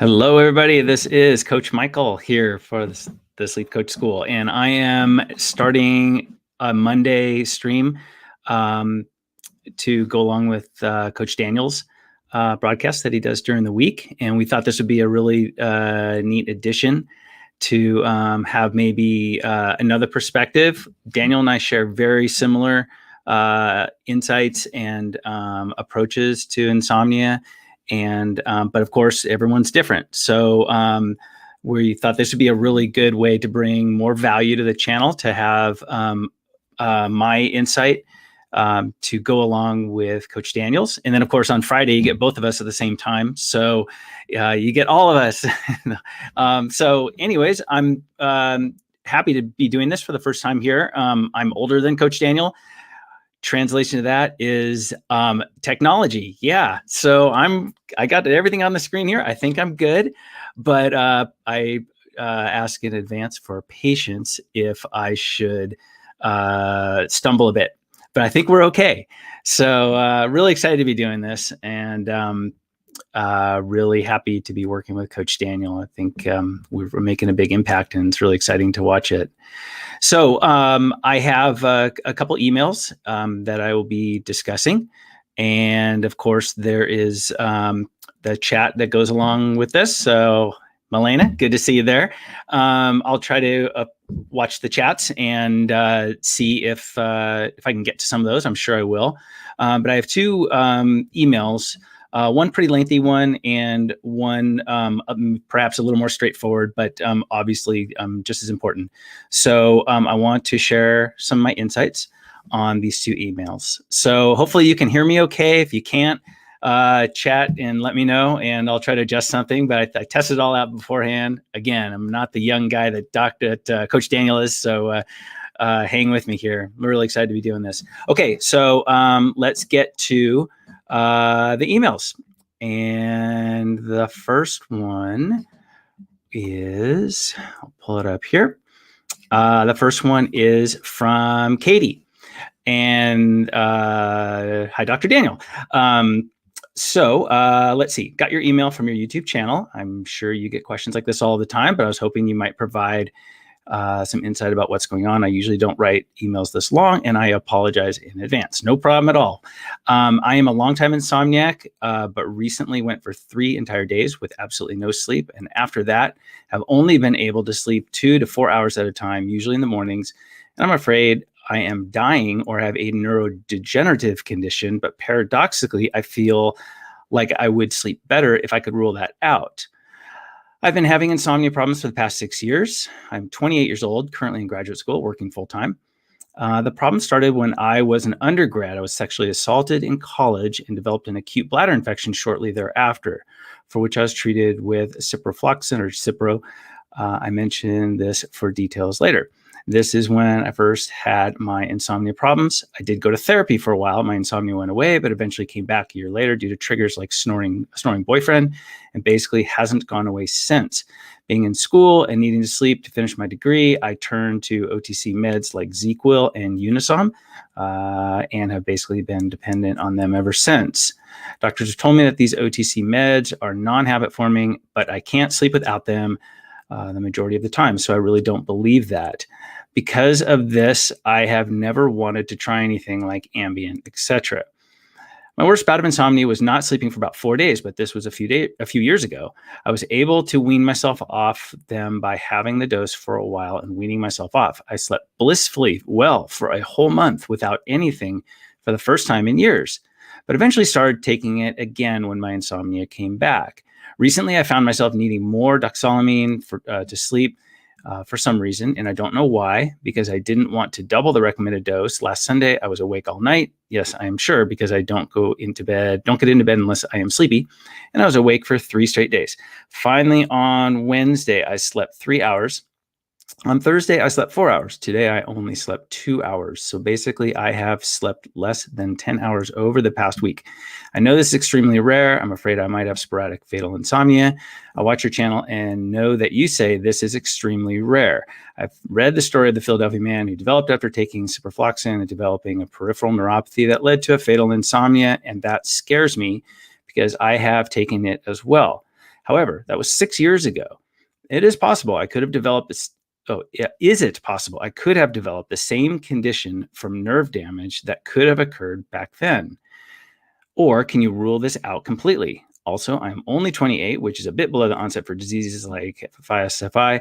Hello, everybody. This is Coach Michael here for the Sleep Coach School, and I am starting a Monday stream to go along with Coach Daniel's broadcast that he does during the week. And we thought this would be a really neat addition to have maybe another perspective. Daniel and I share very similar insights and approaches to insomnia. But of course, everyone's different. So we thought this would be a really good way to bring more value to the channel, to have my insight to go along with Coach Daniels. And then, of course, on Friday, you get both of us at the same time. So you get all of us. So anyways, I'm happy to be doing this for the first time here. I'm older than Coach Daniel. Translation of that is technology. Yeah. So I got everything on the screen here. I think I'm good, but I ask in advance for patience if I should stumble a bit, but I think we're okay. So really excited to be doing this, and really happy to be working with Coach Daniel. I think we're making a big impact, and it's really exciting to watch it. So I have a couple emails that I will be discussing. And of course, there is the chat that goes along with this. So Milena, good to see you there. I'll try to watch the chats and see if I can get to some of those. I'm sure I will. But I have two emails. One pretty lengthy one, and one perhaps a little more straightforward, but obviously just as important. So I want to share some of my insights on these two emails. So hopefully you can hear me okay. If you can't, chat and let me know, and I'll try to adjust something. But I tested it all out beforehand. Again, I'm not the young guy that Coach Daniel is, so hang with me here. I'm really excited to be doing this. Okay, so let's get to the emails. And the first one is, I'll pull it up here. The first one is from Katie. And hi, Dr. Daniel. So let's see. Got your email from your YouTube channel. I'm sure you get questions like this all the time, but I was hoping you might provide some insight about what's going on. I usually don't write emails this long, and I apologize in advance. No problem at all. I am a longtime insomniac, but recently went for 3 entire days with absolutely no sleep. And after that, have only been able to sleep 2 to 4 hours at a time, usually in the mornings. And I'm afraid I am dying or have a neurodegenerative condition, but paradoxically, I feel like I would sleep better if I could rule that out. I've been having insomnia problems for the past 6 years. I'm 28 years old, currently in graduate school, working full-time. The problem started when I was an undergrad. I was sexually assaulted in college and developed an acute bladder infection shortly thereafter, for which I was treated with ciprofloxacin or Cipro. I mention this for details later. This is when I first had my insomnia problems. I did go to therapy for a while. My insomnia went away, but eventually came back a year later due to triggers like a snoring boyfriend, and basically hasn't gone away since. Being in school and needing to sleep to finish my degree, I turned to OTC meds like ZQuil and Unisom, and have basically been dependent on them ever since. Doctors have told me that these OTC meds are non-habit forming, but I can't sleep without them the majority of the time. So I really don't believe that. Because of this, I have never wanted to try anything like Ambien, etc. My worst bout of insomnia was not sleeping for about 4 days, but this was a few years ago. I was able to wean myself off them by having the dose for a while and weaning myself off. I slept blissfully well for a whole month without anything for the first time in years, but eventually started taking it again when my insomnia came back. Recently, I found myself needing more doxylamine to sleep for some reason, and I don't know why, because I didn't want to double the recommended dose. Last Sunday, I was awake all night. Yes, I am sure, because I don't get into bed unless I am sleepy. And I was awake for 3 straight days. Finally, on Wednesday, I slept 3 hours. On Thursday, I slept 4 hours. Today, I only slept 2 hours. So basically, I have slept less than 10 hours over the past week. I know this is extremely rare. I'm afraid I might have sporadic fatal insomnia. I watch your channel and know that you say this is extremely rare. I've read the story of the Philadelphia man who developed after taking ciprofloxacin and developing a peripheral neuropathy that led to a fatal insomnia, and that scares me because I have taken it as well. However, that was 6 years ago. It is possible I could have developed this. Oh, yeah. Is it possible I could have developed the same condition from nerve damage that could have occurred back then? Or can you rule this out completely? Also, I'm only 28, which is a bit below the onset for diseases like FFI.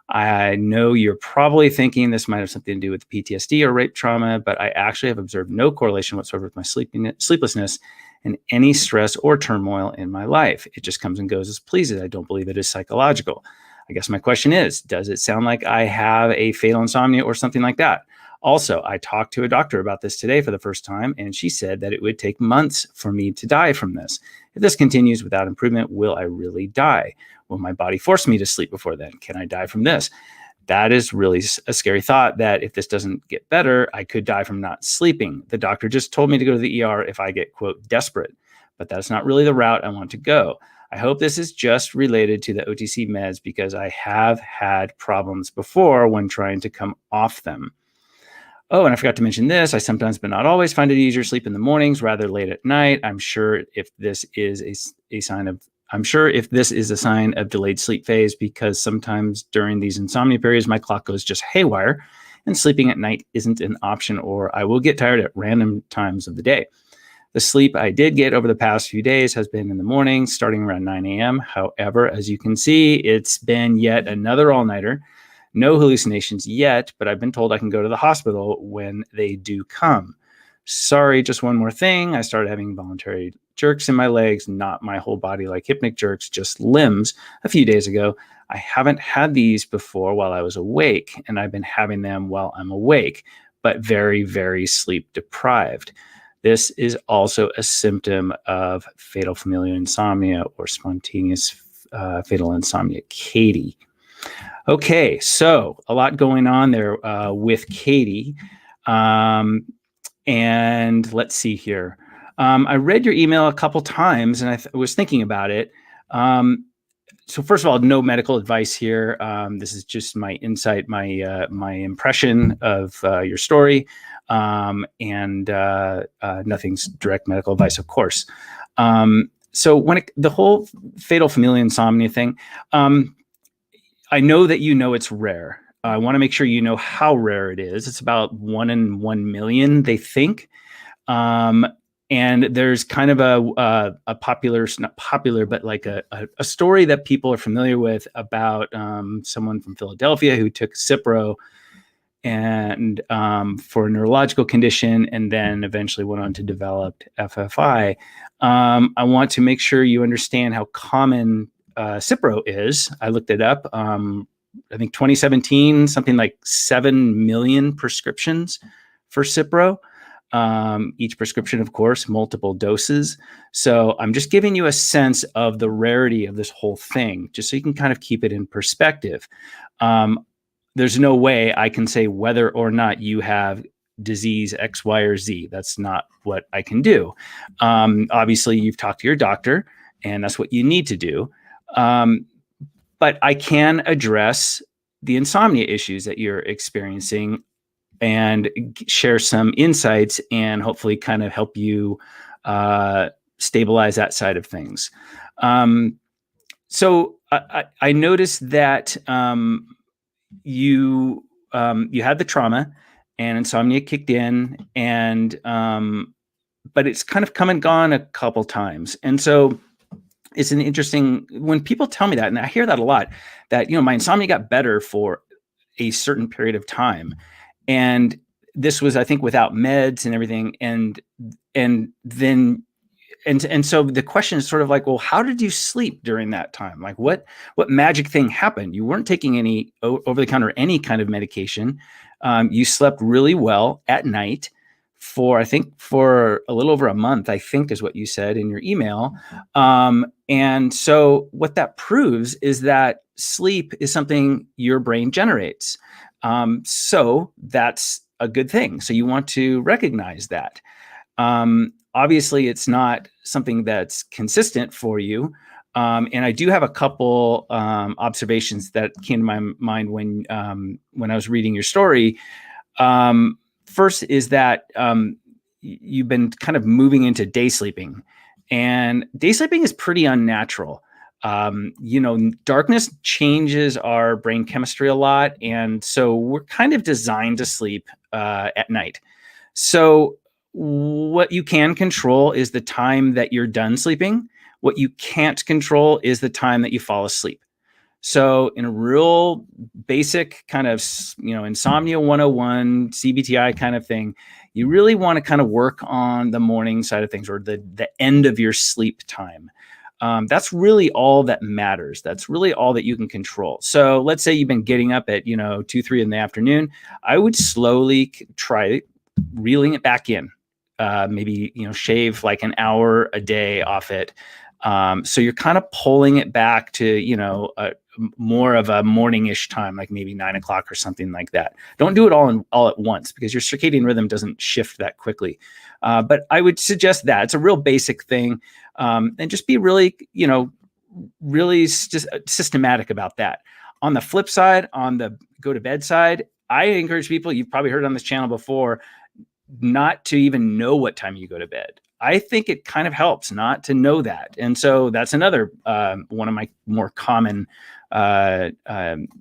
I know you're probably thinking this might have something to do with PTSD or rape trauma, but I actually have observed no correlation whatsoever with my sleeplessness and any stress or turmoil in my life. It just comes and goes as pleases. I don't believe it is psychological. I guess my question is, does it sound like I have a fatal insomnia or something like that? Also, I talked to a doctor about this today for the first time, and she said that it would take months for me to die from this. If this continues without improvement, will I really die? Will my body force me to sleep before then? Can I die from this? That is really a scary thought, that if this doesn't get better, I could die from not sleeping. The doctor just told me to go to the ER if I get, quote, desperate, but that's not really the route I want to go. I hope this is just related to the OTC meds because I have had problems before when trying to come off them. Oh, and I forgot to mention this. I sometimes, but not always, find it easier to sleep in the mornings rather late at night. I'm sure if this is a sign of delayed sleep phase, because sometimes during these insomnia periods, my clock goes just haywire and sleeping at night isn't an option, or I will get tired at random times of the day. The sleep I did get over the past few days has been in the morning, starting around 9 a.m. However, as you can see, it's been yet another all-nighter. No hallucinations yet, but I've been told I can go to the hospital when they do come. Sorry, just one more thing. I started having voluntary jerks in my legs, not my whole body like hypnic jerks, just limbs, a few days ago. I haven't had these before while I was awake, and I've been having them while I'm awake, but very, very sleep deprived. This is also a symptom of fatal familial insomnia or spontaneous fatal insomnia. Katie. Okay, so a lot going on there with Katie. And let's see here. I read your email a couple times and I was thinking about it. So first of all, no medical advice here. This is just my insight, my impression of your story, and nothing's direct medical advice, of course. So when the whole fatal familial insomnia thing, I know that you know it's rare. I want to make sure you know how rare it is. It's about 1 in 1 million, they think. And there's kind of a popular, not popular, but like a story that people are familiar with about someone from Philadelphia who took Cipro and for a neurological condition, and then eventually went on to develop FFI. I want to make sure you understand how common Cipro is. I looked it up. I think 2017, something like 7 million prescriptions for Cipro. Each prescription, of course, multiple doses. So I'm just giving you a sense of the rarity of this whole thing, just so you can kind of keep it in perspective. There's no way I can say whether or not you have disease X, Y, or Z. That's not what I can do. Obviously, you've talked to your doctor, and that's what you need to do. But I can address the insomnia issues that you're experiencing and share some insights and hopefully kind of help you stabilize that side of things. So I noticed that you had the trauma and insomnia kicked in, and but it's kind of come and gone a couple times. And so it's an interesting, when people tell me that, and I hear that a lot, that, you know, my insomnia got better for a certain period of time. And this was, I think, without meds and everything. And then, and so the question is sort of like, well, how did you sleep during that time? Like what magic thing happened? You weren't taking any over the counter, any kind of medication. You slept really well at night for, I think, for a little over a month, I think is what you said in your email. And so what that proves is that sleep is something your brain generates. So that's a good thing. So you want to recognize that. Obviously, it's not something that's consistent for you. And I do have a couple observations that came to my mind when I was reading your story. First is that you've been kind of moving into day sleeping, and day sleeping is pretty unnatural. Darkness changes our brain chemistry a lot. And so we're kind of designed to sleep at night. So what you can control is the time that you're done sleeping. What you can't control is the time that you fall asleep. So in a real basic kind of, insomnia 101, CBTI kind of thing, you really want to kind of work on the morning side of things, or the end of your sleep time. That's really all that matters. That's really all that you can control. So let's say you've been getting up at 2, 3 in the afternoon. I would slowly try reeling it back in. Maybe shave like an hour a day off it. So you're kind of pulling it back to more of a morning-ish time, like maybe 9 o'clock or something like that. Don't do it all at once, because your circadian rhythm doesn't shift that quickly. But I would suggest that it's a real basic thing, and just be really, really systematic about that. On the flip side, on the go to bed side, I encourage people, you've probably heard on this channel before, not to even know what time you go to bed. I think it kind of helps not to know that. And so that's another one of my more common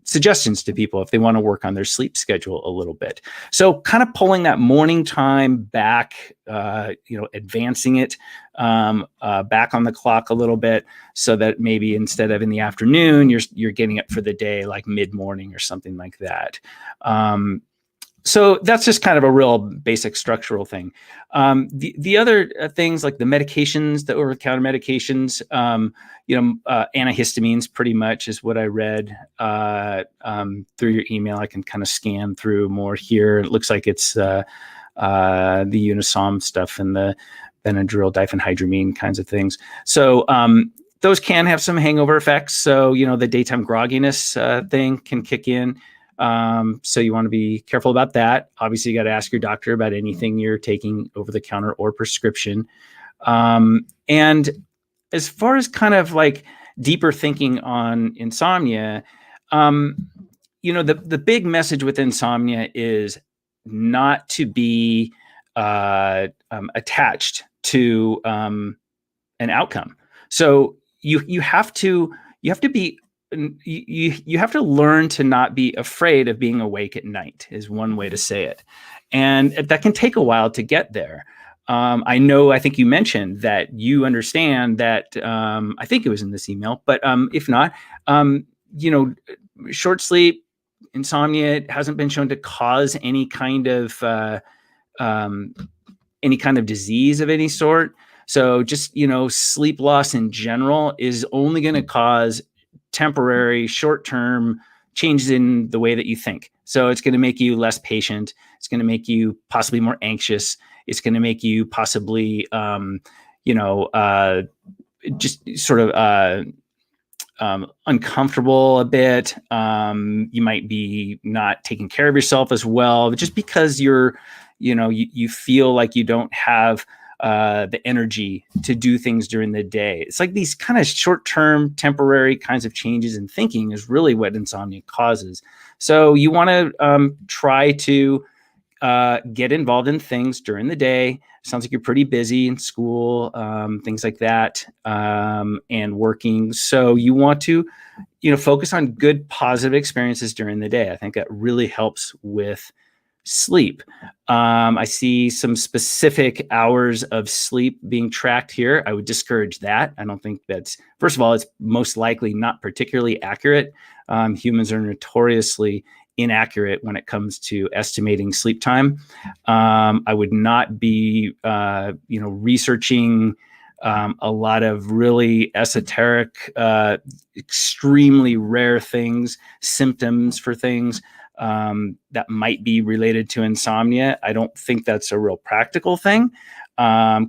suggestions to people if they want to work on their sleep schedule a little bit. So kind of pulling that morning time back, advancing it back on the clock a little bit, so that maybe instead of in the afternoon, you're getting up for the day, like mid-morning or something like that. So that's just kind of a real basic structural thing. The other things, like the medications, the over-the-counter medications, antihistamines pretty much is what I read through your email. I can kind of scan through more here. It looks like it's the Unisom stuff and the Benadryl, diphenhydramine kinds of things. So those can have some hangover effects. So, the daytime grogginess thing can kick in. So you want to be careful about that. Obviously, you got to ask your doctor about anything you're taking over the counter or prescription. And as far as kind of like deeper thinking on insomnia, the big message with insomnia is not to be attached to an outcome. So you have to be. You have to learn to not be afraid of being awake at night, is one way to say it. And that can take a while to get there. I think you mentioned that you understand that, I think it was in this email, but if not, short sleep, insomnia hasn't been shown to cause any kind of disease of any sort. So just, sleep loss in general is only going to cause temporary, short-term changes in the way that you think. So it's going to make you less patient. It's going to make you possibly more anxious. It's going to make you possibly, just sort of uncomfortable a bit. You might be not taking care of yourself as well, just because you feel like you don't have the energy to do things during the day. It's like these kind of short-term, temporary kinds of changes in thinking is really what insomnia causes. So you want to try to get involved in things during the day. Sounds like you're pretty busy in school, things like that, and working. So you want to, focus on good, positive experiences during the day. I think that really helps with sleep. I see some specific hours of sleep being tracked here. I would discourage that. I don't think that's, first of all, it's most likely not particularly accurate. Humans are notoriously inaccurate when it comes to estimating sleep time. I would not be, researching a lot of really esoteric, extremely rare things, symptoms for things that might be related to insomnia. I don't think that's a real practical thing.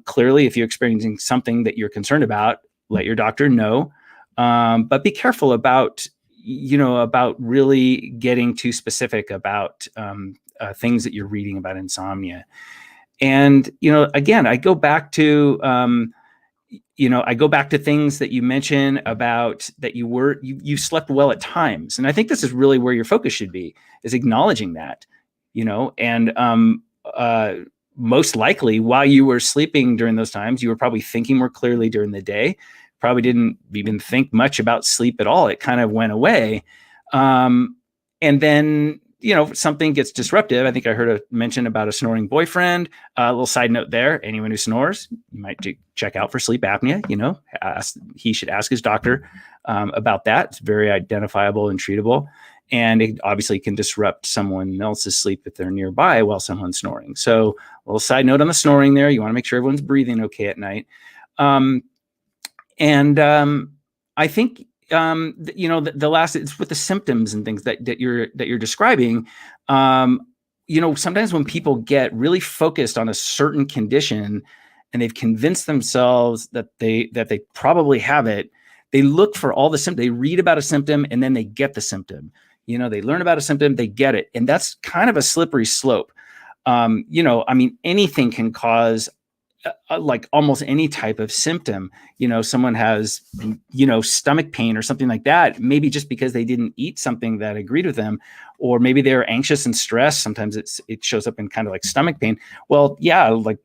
Clearly, if you're experiencing something that you're concerned about, let your doctor know. But be careful about really getting too specific about things that you're reading about insomnia. And, again, I go back to things that you mentioned about that you slept well at times. And I think this is really where your focus should be, is acknowledging that, and most likely while you were sleeping during those times, you were probably thinking more clearly during the day, probably didn't even think much about sleep at all. It kind of went away. And then, something gets disruptive. I think I heard a mention about a snoring boyfriend. A little side note there. Anyone who snores, you might check out for sleep apnea. He should ask his doctor about that. It's very identifiable and treatable. And it obviously can disrupt someone else's sleep if they're nearby while someone's snoring. So a little side note on the snoring there. You want to make sure everyone's breathing okay at night. I think, the last, it's with the symptoms and things that you're describing. Sometimes when people get really focused on a certain condition and they've convinced themselves that they probably have it, they look for all the symptoms. They read about a symptom and then they get the symptom. They learn about a symptom, they get it. And that's kind of a slippery slope. Anything can cause like almost any type of symptom. Someone has, stomach pain or something like that, maybe just because they didn't eat something that agreed with them, or maybe they're anxious and stressed. Sometimes it shows up in kind of like stomach pain. Well, yeah, like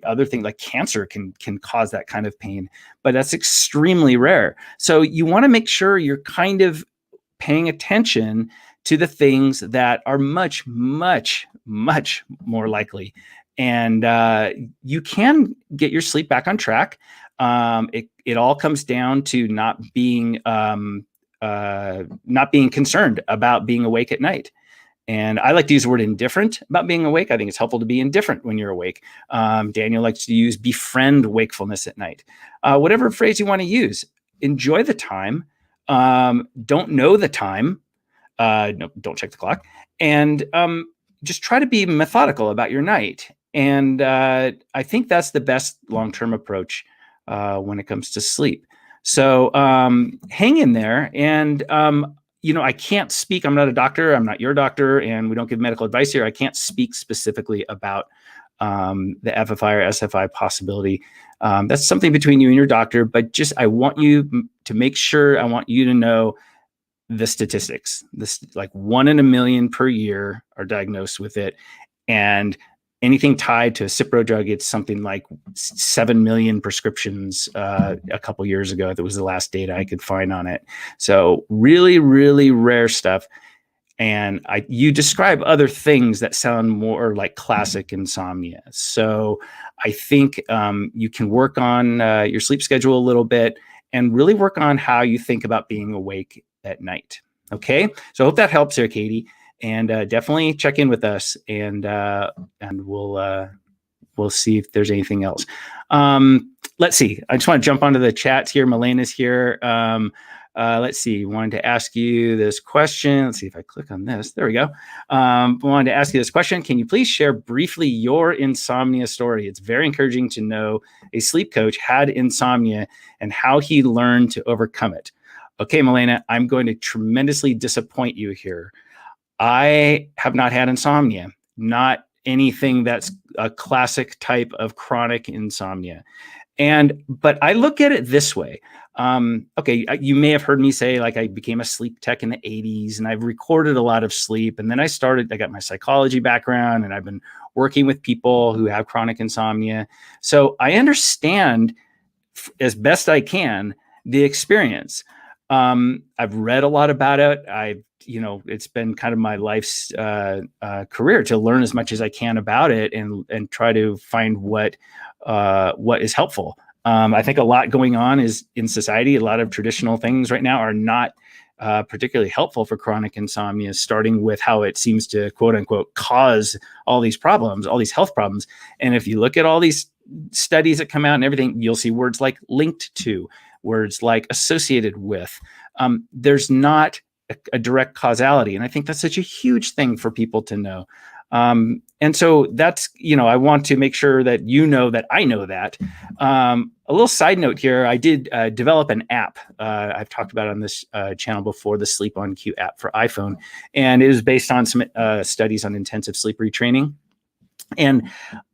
other things like cancer can cause that kind of pain, but that's extremely rare. So you want to make sure you're kind of paying attention to the things that are much, much, much more likely. And you can get your sleep back on track. It all comes down to not being concerned about being awake at night. And I like to use the word indifferent about being awake. I think it's helpful to be indifferent when you're awake. Daniel likes to use befriend wakefulness at night. Whatever phrase you want to use, enjoy the time. Don't know the time. No, don't check the clock. And just try to be methodical about your night. And I think that's the best long-term approach when it comes to sleep. So hang in there. And, I can't speak. I'm not a doctor. I'm not your doctor. And we don't give medical advice here. I can't speak specifically about the FFI or SFI possibility. That's something between you and your doctor. But I want you to make sure, I want you to know the statistics. This, like 1 in a million per year are diagnosed with it. And anything tied to a Cipro drug, it's something like 7 million prescriptions a couple years ago. That was the last data I could find on it. So really, really rare stuff. And you describe other things that sound more like classic insomnia. So I think you can work on your sleep schedule a little bit and really work on how you think about being awake at night. Okay. So I hope that helps there, Katie. And definitely check in with us, and we'll see if there's anything else. Let's see. I just want to jump onto the chats here. Melena's here. Let's see. Wanted to ask you this question. Let's see if I click on this. There we go. Wanted to ask you this question. Can you please share briefly your insomnia story? It's very encouraging to know a sleep coach had insomnia and how he learned to overcome it. Okay, Melena, I'm going to tremendously disappoint you here. I have not had insomnia, not anything that's a classic type of chronic insomnia. But I look at it this way. Okay, you may have heard me say, like, I became a sleep tech in the 80s and I've recorded a lot of sleep. And then I got my psychology background and I've been working with people who have chronic insomnia. So I understand as best I can the experience. I've read a lot about it. It's been kind of my life's career to learn as much as I can about it and try to find what is helpful. I think a lot going on is in society. A lot of traditional things right now are not particularly helpful for chronic insomnia, starting with how it seems to, quote unquote, cause all these problems, all these health problems. And if you look at all these studies that come out and everything, you'll see words like linked to, words like associated with. There's not a direct causality. And I think that's such a huge thing for people to know. And so that's, I want to make sure that you know that I know that. A little side note here, I did develop an app. I've talked about it on this channel before, the Sleep on Cue app for iPhone. And it is based on some studies on intensive sleep retraining. And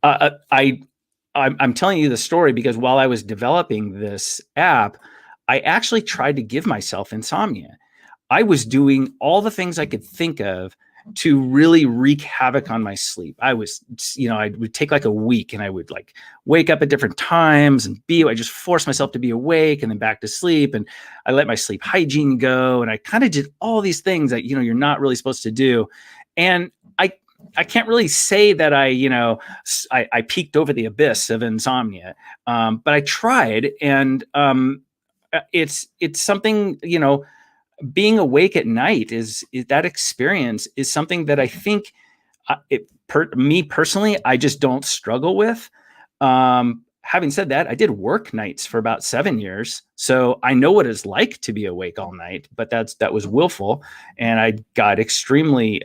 I'm telling you the story because while I was developing this app, I actually tried to give myself insomnia. I was doing all the things I could think of to really wreak havoc on my sleep. I would take like a week, and I would like wake up at different times and I just forced myself to be awake and then back to sleep. And I let my sleep hygiene go. And I kind of did all these things that, you're not really supposed to do. And I can't really say that I peaked over the abyss of insomnia, but I tried, and it's something, being awake at night is that experience is something that I think me personally, I just don't struggle with. Having said that, I did work nights for about 7 years, so I know what it's like to be awake all night. But that was willful, and I got extremely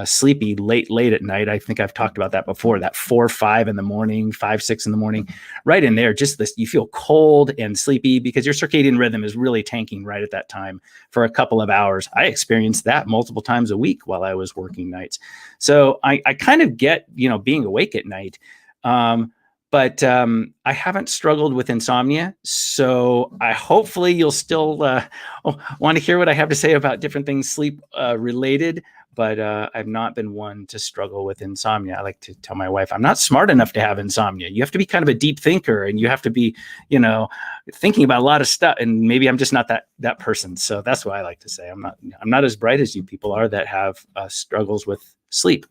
sleepy late at night. I think I've talked about that before. That 4, 5 in the morning, 5, 6 in the morning, right in there. Just this, you feel cold and sleepy because your circadian rhythm is really tanking right at that time for a couple of hours. I experienced that multiple times a week while I was working nights, so I kind of get being awake at night. But I haven't struggled with insomnia, so hopefully you'll still want to hear what I have to say about different things sleep related. But I've not been one to struggle with insomnia. I like to tell my wife, I'm not smart enough to have insomnia. You have to be kind of a deep thinker, and you have to be, thinking about a lot of stuff. And maybe I'm just not that person. So that's what I like to say. I'm not as bright as you people are that have struggles with sleep.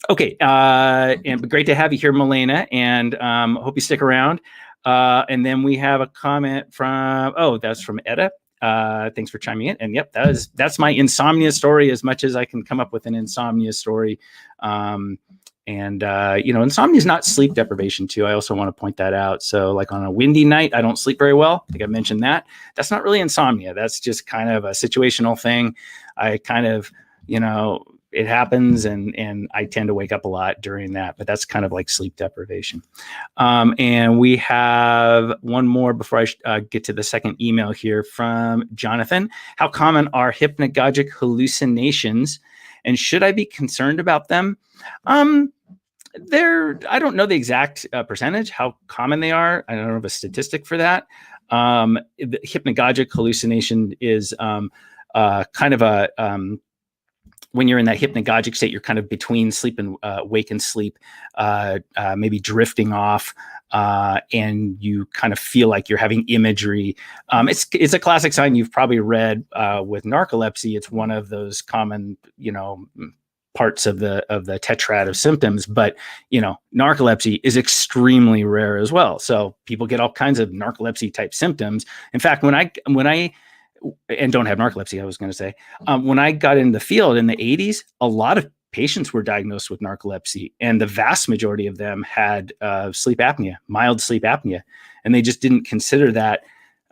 Okay. And great to have you here, Milena, and hope you stick around. And then we have a comment that's from Etta. Thanks for chiming in. And yep, that's my insomnia story, as much as I can come up with an insomnia story. Insomnia is not sleep deprivation too. I also want to point that out. So like on a windy night, I don't sleep very well. I think I mentioned that. That's not really insomnia. That's just kind of a situational thing. I kind of, it happens, and I tend to wake up a lot during that, but that's kind of like sleep deprivation. And we have one more before I get to the second email here from Jonathan. How common are hypnagogic hallucinations, and should I be concerned about them? I don't know the exact percentage, how common they are. I don't have a statistic for that. The hypnagogic hallucination is kind of a when you're in that hypnagogic state, you're kind of between sleep and wake and sleep, maybe drifting off, and you kind of feel like you're having imagery. It's a classic sign you've probably read with narcolepsy. It's one of those common, parts of the tetrad of symptoms. But narcolepsy is extremely rare as well. So people get all kinds of narcolepsy type symptoms. In fact, when I and don't have narcolepsy, I was going to say, when I got in the field in the 80s, a lot of patients were diagnosed with narcolepsy, and the vast majority of them had sleep apnea, mild sleep apnea, and they just didn't consider that,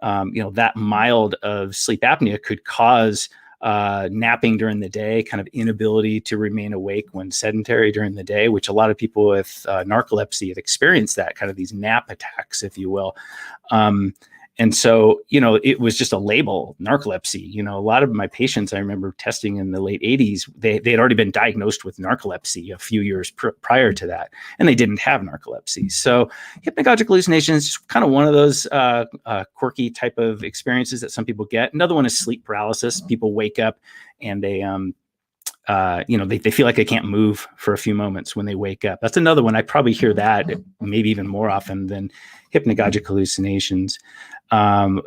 that mild of sleep apnea could cause napping during the day, kind of inability to remain awake when sedentary during the day, which a lot of people with narcolepsy have experienced, that kind of these nap attacks, if you will. And so, it was just a label, narcolepsy. A lot of my patients, I remember testing in the late 80s, they had already been diagnosed with narcolepsy a few years prior to that, and they didn't have narcolepsy. So hypnagogic hallucination is just kind of one of those quirky type of experiences that some people get. Another one is sleep paralysis. People wake up and they feel like they can't move for a few moments when they wake up. That's another one. I probably hear that maybe even more often than hypnagogic hallucinations.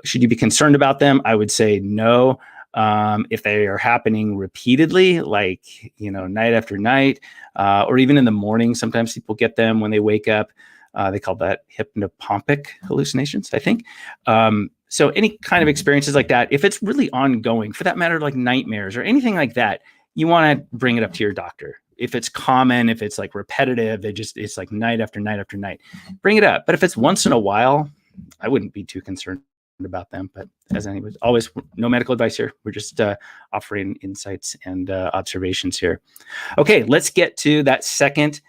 Should you be concerned about them? I would say no. If they are happening repeatedly, like, night after night, or even in the morning, sometimes people get them when they wake up. They call that hypnopompic hallucinations, I think. So any kind of experiences like that, if it's really ongoing, for that matter, like nightmares or anything like that, you want to bring it up to your doctor. If it's common, if it's like repetitive, it's like night after night after night, bring it up. But if it's once in a while, I wouldn't be too concerned about them. But as anyways, always no medical advice here. We're just offering insights and observations here. Okay, let's get to that second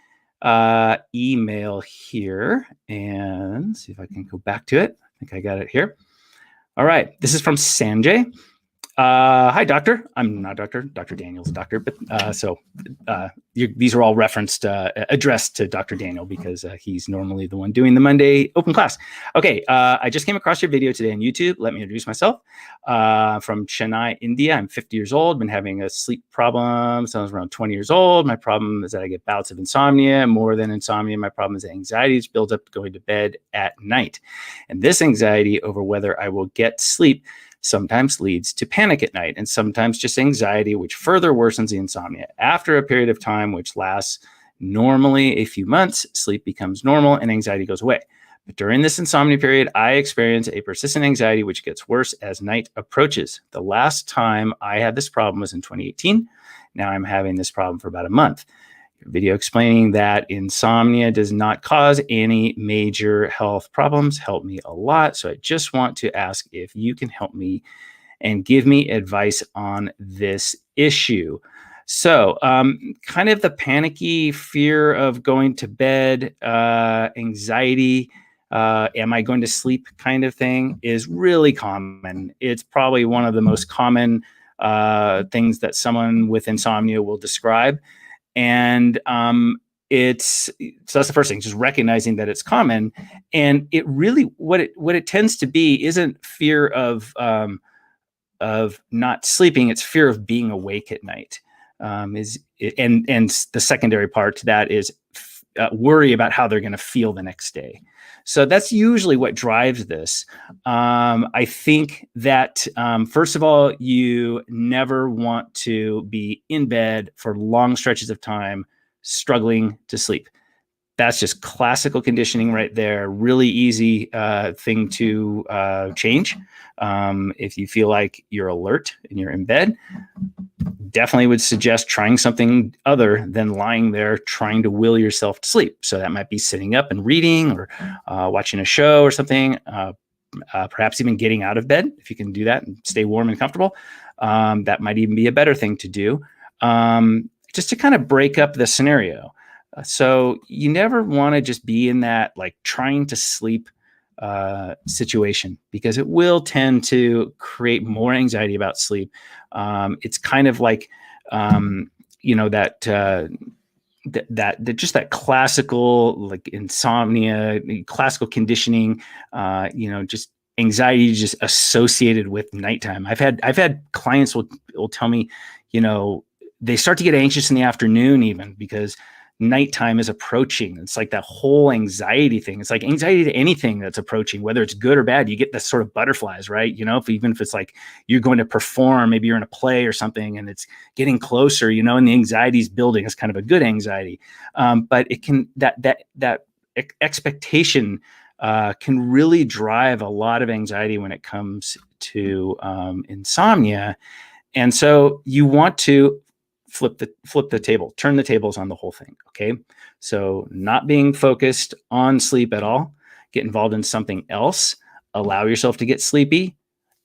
email here and see if I can go back to it. I think I got it here. All right, this is from Sanjay. Hi, doctor. I'm not doctor. Dr. Daniel's a doctor, but these are all addressed to Dr. Daniel because he's normally the one doing the Monday open class. Okay, I just came across your video today on YouTube. Let me introduce myself. From Chennai, India. I'm 50 years old. Been having a sleep problem since I was around 20 years old. My problem is that I get bouts of insomnia. More than insomnia, my problem is anxiety, which builds up going to bed at night. And this anxiety over whether I will get sleep sometimes leads to panic at night, and sometimes just anxiety, which further worsens the insomnia. After a period of time, which lasts normally a few months, sleep becomes normal and anxiety goes away. But during this insomnia period, I experience a persistent anxiety, which gets worse as night approaches. The last time I had this problem was in 2018. Now I'm having this problem for about a month. Your video explaining that insomnia does not cause any major health problems helped me a lot. So I just want to ask if you can help me and give me advice on this issue. So kind of the panicky fear of going to bed, anxiety, am I going to sleep kind of thing is really common. It's probably one of the most common things that someone with insomnia will describe. And so that's the first thing, just recognizing that it's common. And it really, what it tends to be isn't fear of not sleeping. It's fear of being awake at night. And the secondary part to that is worry about how they're going to feel the next day. So that's usually what drives this. I think that, first of all, you never want to be in bed for long stretches of time struggling to sleep. That's just classical conditioning right there. Really easy thing to change. If you feel like you're alert and you're in bed, definitely would suggest trying something other than lying there trying to will yourself to sleep. So that might be sitting up and reading or watching a show or something, perhaps even getting out of bed if you can do that and stay warm and comfortable. That might even be a better thing to do, just to kind of break up the scenario. So you never want to just be in that like trying to sleep situation, because it will tend to create more anxiety about sleep. It's kind of like, that classical like insomnia, classical conditioning, just anxiety just associated with nighttime. I've had clients will tell me, they start to get anxious in the afternoon even because nighttime is approaching. It's like that whole anxiety thing. It's like anxiety to anything that's approaching, whether it's good or bad. You get this sort of butterflies, right? Even if it's like you're going to perform, maybe you're in a play or something and it's getting closer, and the anxiety is building. It's kind of a good anxiety. But it can, that expectation can really drive a lot of anxiety when it comes to insomnia. And so you want to flip the table, turn the tables on the whole thing. Okay. So not being focused on sleep at all, get involved in something else, allow yourself to get sleepy.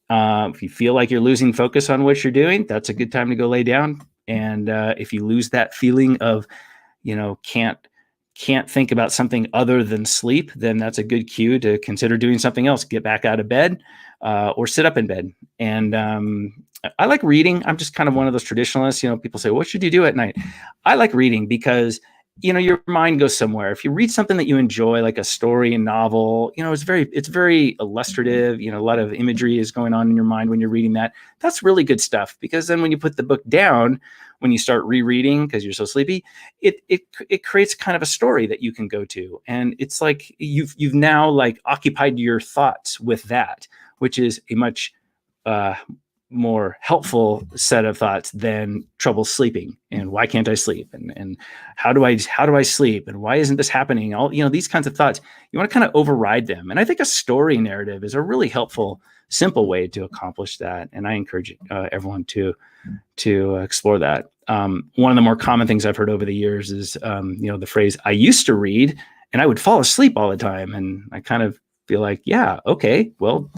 If you feel like you're losing focus on what you're doing, that's a good time to go lay down. And if you lose that feeling of, can't think about something other than sleep, then that's a good cue to consider doing something else. Get back out of bed or sit up in bed. And I like reading. I'm just kind of one of those traditionalists. People say, what should you do at night? I like reading because, your mind goes somewhere. If you read something that you enjoy, like a story, a novel, it's very illustrative. A lot of imagery is going on in your mind when you're reading that. That's really good stuff, because then when you put the book down, when you start rereading because you're so sleepy, it creates kind of a story that you can go to. And it's like you've now like occupied your thoughts with that, which is a much more helpful set of thoughts than trouble sleeping and why can't I sleep and how do I sleep and why isn't this happening? All these kinds of thoughts, you want to kind of override them. And I think a story narrative is a really helpful, simple way to accomplish that. And I encourage everyone to explore that. One of the more common things I've heard over the years is the phrase, I used to read and I would fall asleep all the time. And I kind of feel like, yeah, okay, well,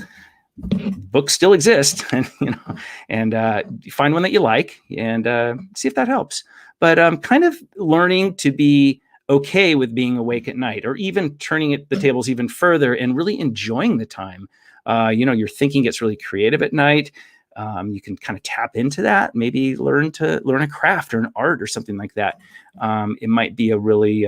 books still exist, and you find one that you like and see if that helps. But kind of learning to be okay with being awake at night, or even turning the tables even further and really enjoying the time. Your thinking gets really creative at night. you can kind of tap into that, maybe learn a craft or an art or something like that. It might be a really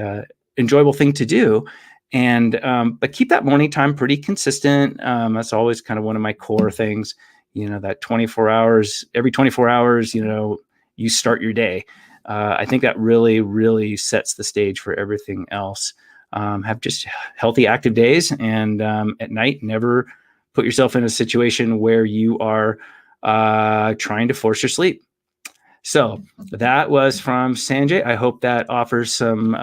enjoyable thing to do. And but keep that morning time pretty consistent. That's always kind of one of my core things, that 24 hours, every 24 hours, you start your day. I think that really, really sets the stage for everything else. Have just healthy, active days, and at night, never put yourself in a situation where you are trying to force your sleep. So that was from Sanjay. I hope that offers some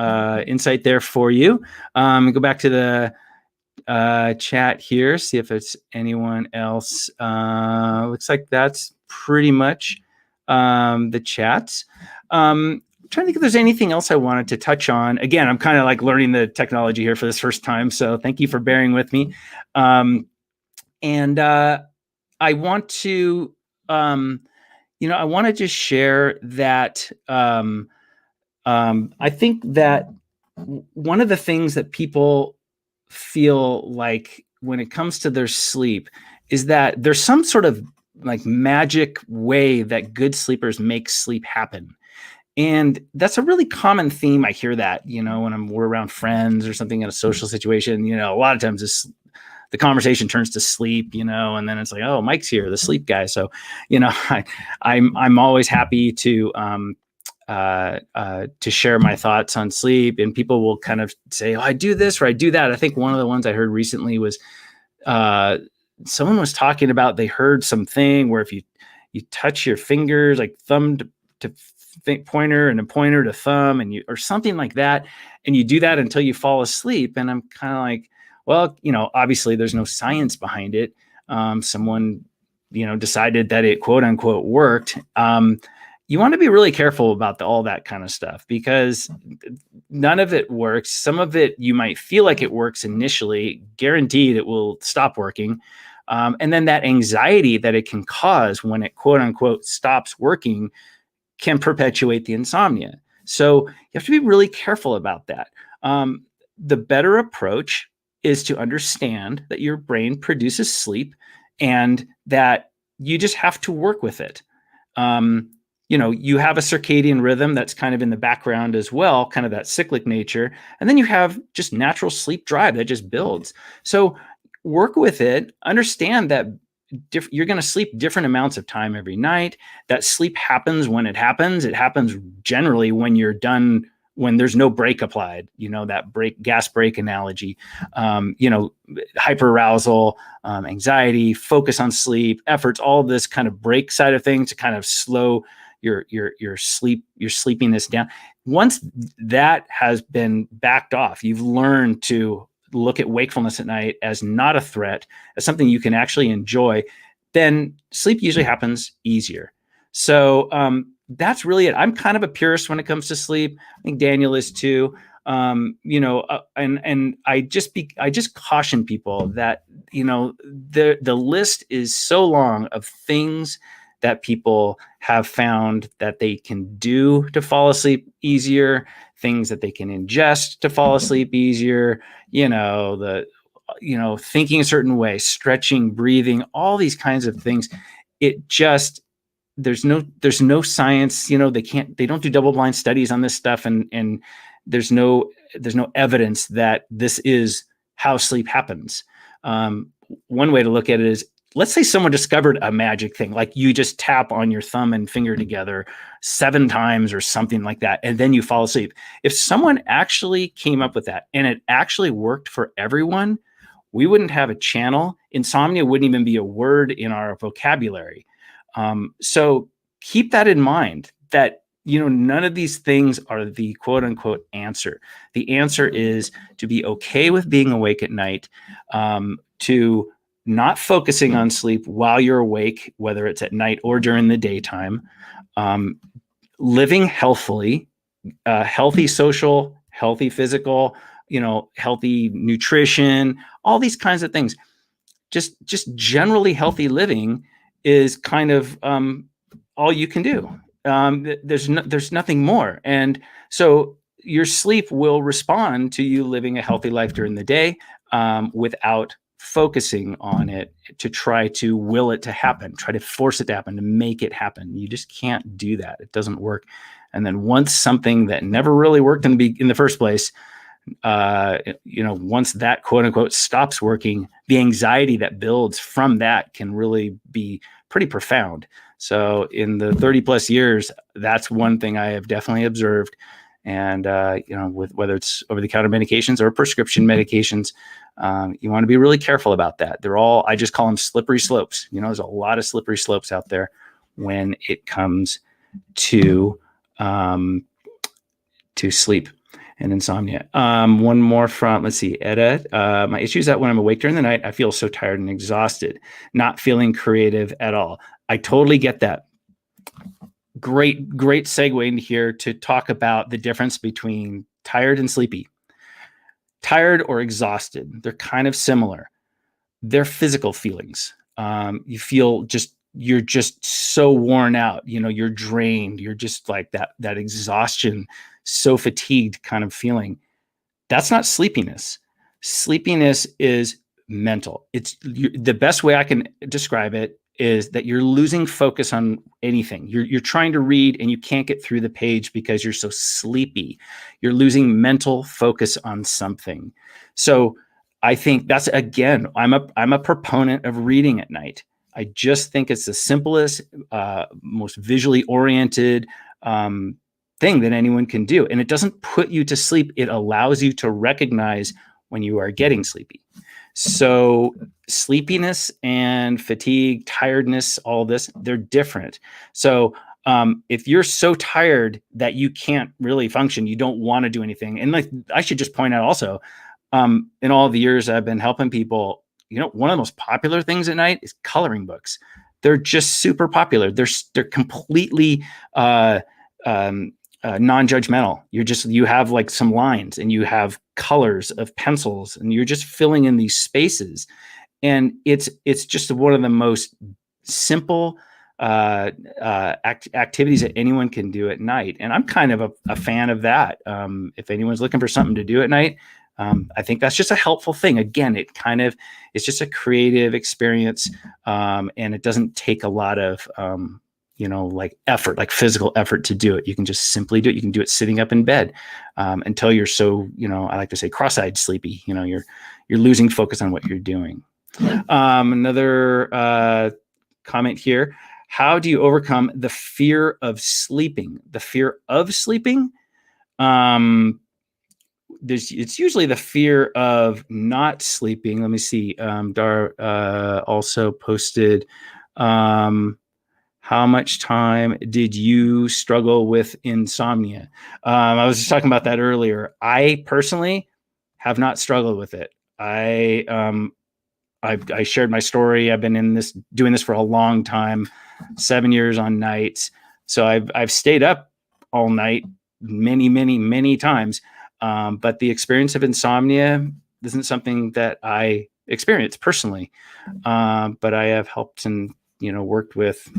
insight there for you. Go back to the chat here, see if it's anyone else. Looks like that's pretty much the chats. I'm trying to think if there's anything else I wanted to touch on. Again, I'm kind of like learning the technology here for this first time, so thank you for bearing with me. And I want to, I want to just share that I think that one of the things that people feel like when it comes to their sleep is that there's some sort of like magic way that good sleepers make sleep happen. And that's a really common theme. I hear that, when we're around friends or something in a social situation, a lot of times the conversation turns to sleep, and then it's like, oh, Mike's here, the sleep guy. So, I'm always happy to share my thoughts on sleep, and people will kind of say, oh, I do this or I do that. I think one of the ones I heard recently was someone was talking about, they heard something where if you touch your fingers, like thumb to pointer and a pointer to thumb, and or something like that, and you do that until you fall asleep. And I'm kind of like, well, obviously there's no science behind it. Someone, decided that it quote unquote worked. You want to be really careful about all that kind of stuff, because none of it works. Some of it, you might feel like it works initially, guaranteed it will stop working. And then that anxiety that it can cause when it quote unquote stops working can perpetuate the insomnia. So you have to be really careful about that. The better approach is to understand that your brain produces sleep and that you just have to work with it. You have a circadian rhythm that's kind of in the background as well, kind of that cyclic nature. And then you have just natural sleep drive that just builds. So work with it, understand that you're going to sleep different amounts of time every night. That sleep happens when it happens. It happens generally when you're done, when there's no brake applied, that gas brake analogy, hyperarousal, anxiety, focus on sleep, efforts, all of this kind of brake side of things to kind of slow your sleepiness down. Once that has been backed off, you've learned to look at wakefulness at night as not a threat, as something you can actually enjoy, then sleep usually happens easier. So that's really it. I'm kind of a purist when it comes to sleep. I think Daniel is too. And I just caution people that, the list is so long of things that people have found that they can do to fall asleep easier, things that they can ingest to fall asleep easier, thinking a certain way, stretching, breathing, all these kinds of things. It just, there's no science, they don't do double blind studies on this stuff. And there's no evidence that this is how sleep happens. One way to look at it is, let's say someone discovered a magic thing, like you just tap on your thumb and finger together 7 times or something like that, and then you fall asleep. If someone actually came up with that and it actually worked for everyone, we wouldn't have a channel. Insomnia wouldn't even be a word in our vocabulary. So keep that in mind, that, none of these things are the quote unquote answer. The answer is to be okay with being awake at night, to not focusing on sleep while you're awake, whether it's at night or during the daytime, living healthfully, healthy social, healthy physical, healthy nutrition, all these kinds of things. Just generally healthy living is kind of all you can do. There's nothing more. And so your sleep will respond to you living a healthy life during the day, without focusing on it to try to will it to happen, try to force it to happen, to make it happen. You just can't do that. It doesn't work. And then once something that never really worked in the first place, once that quote unquote stops working, the anxiety that builds from that can really be pretty profound. So in the 30 plus years, that's one thing I have definitely observed. And, with whether it's over-the-counter medications or prescription medications, you want to be really careful about that. They're all, I just call them slippery slopes. There's a lot of slippery slopes out there when it comes to sleep and insomnia. One more from, let's see, Edit. My issue is that when I'm awake during the night, I feel so tired and exhausted, not feeling creative at all. I totally get that. Great segue in here to talk about the difference between tired and sleepy. Tired or exhausted, they're kind of similar. They're physical feelings. You feel you're just so worn out, you're drained. You're just like that exhaustion, so fatigued kind of feeling. That's not sleepiness. Sleepiness is mental. It's the best way I can describe it is that you're losing focus on anything. You're trying to read and you can't get through the page because you're so sleepy. You're losing mental focus on something. So I think that's, again, I'm a proponent of reading at night. I just think it's the simplest, most visually oriented thing that anyone can do. And it doesn't put you to sleep. It allows you to recognize when you are getting sleepy. So sleepiness and fatigue, tiredness, all this, they're different. So if you're so tired that you can't really function, you don't want to do anything. And like, I should just point out also, in all the years I've been helping people, one of the most popular things at night is coloring books. They're just super popular. They're completely non-judgmental. You have like some lines and you have colors of pencils and you're just filling in these spaces. And it's just one of the most simple activities that anyone can do at night. And I'm kind of a fan of that. If anyone's looking for something to do at night, I think that's just a helpful thing. Again, it's just a creative experience. And it doesn't take a lot of, like effort, like physical effort to do it. You can just simply do it. You can do it sitting up in bed until you're so, I like to say cross-eyed sleepy, you're losing focus on what you're doing. Another comment here. How do you overcome the fear of sleeping? The fear of sleeping? It's usually the fear of not sleeping. Let me see. Dara also posted, how much time did you struggle with insomnia? I was just talking about that earlier. I personally have not struggled with it. I shared my story. I've been doing this for a long time, 7 years on nights. So I've stayed up all night many, many, many times. But the experience of insomnia isn't something that I experienced personally. But I have helped and worked with,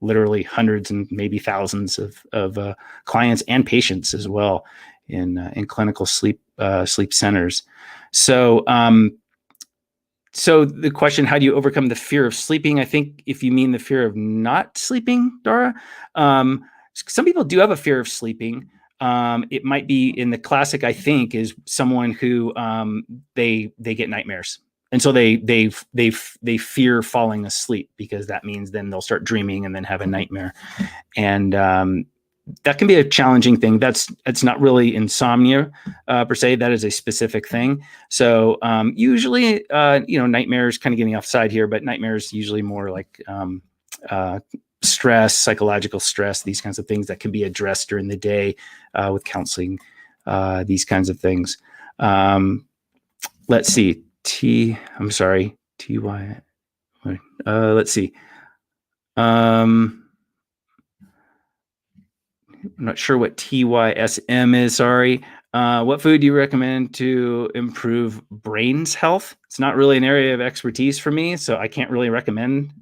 literally hundreds and maybe thousands of clients and patients as well in clinical sleep centers. So the question, how do you overcome the fear of sleeping? I think if you mean the fear of not sleeping, Dara, some people do have a fear of sleeping. It might be in the classic, I think, is someone who they get nightmares. And so they fear falling asleep because that means then they'll start dreaming and then have a nightmare. And that can be a challenging thing. It's not really insomnia per se. That is a specific thing. So usually, nightmares, kind of getting offside here, but nightmares usually more like stress, psychological stress, these kinds of things that can be addressed during the day with counseling, these kinds of things. Let's see. TY. Let's see. I'm not sure what TYSM is. Sorry. What food do you recommend to improve brain's health? It's not really an area of expertise for me, so I can't really recommend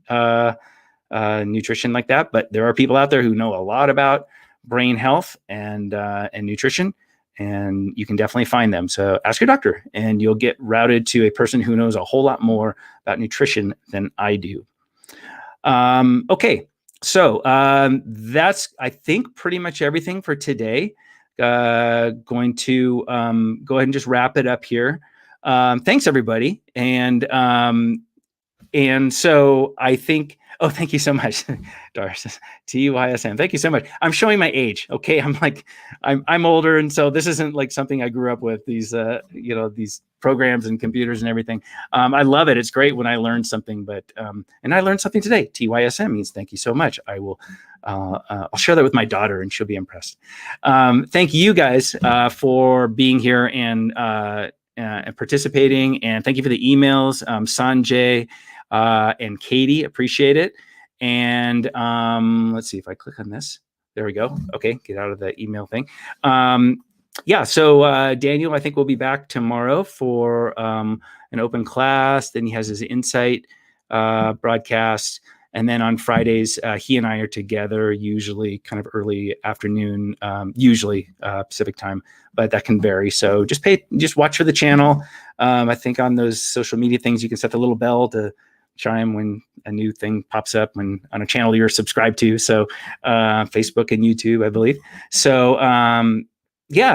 nutrition like that. But there are people out there who know a lot about brain health and nutrition, and you can definitely find them. So ask your doctor, and you'll get routed to a person who knows a whole lot more about nutrition than I do. Okay, so that's, I think, pretty much everything for today. Going to go ahead and just wrap it up here. Thanks, everybody. And so I think, oh, thank you so much, Doris. TYSM. Thank you so much. I'm showing my age. Okay. I'm older. And so this isn't like something I grew up with, these, these programs and computers and everything. I love it. It's great when I learn something, and I learned something today. TYSM means thank you so much. I'll share that with my daughter and she'll be impressed. Thank you guys for being here and participating. And thank you for the emails, Sanjay and Katie, appreciate it. And let's see if I click on this. There we go. Okay, get out of the email thing. So Daniel, I think we'll be back tomorrow for an open class. Then he has his Insight broadcast. And then on Fridays, he and I are together, usually kind of early afternoon, usually Pacific time, but that can vary. So just watch for the channel. I think on those social media things, you can set the little bell to chime when a new thing pops up on a channel you're subscribed to. So Facebook and YouTube, I believe. So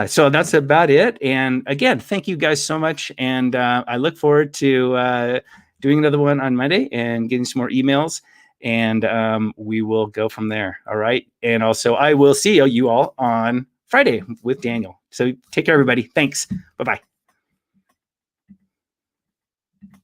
so that's about it. And again, thank you guys so much. And I look forward to doing another one on Monday and getting some more emails. And we will go from there. All right. And also, I will see you all on Friday with Daniel. So take care, everybody. Thanks. Bye-bye.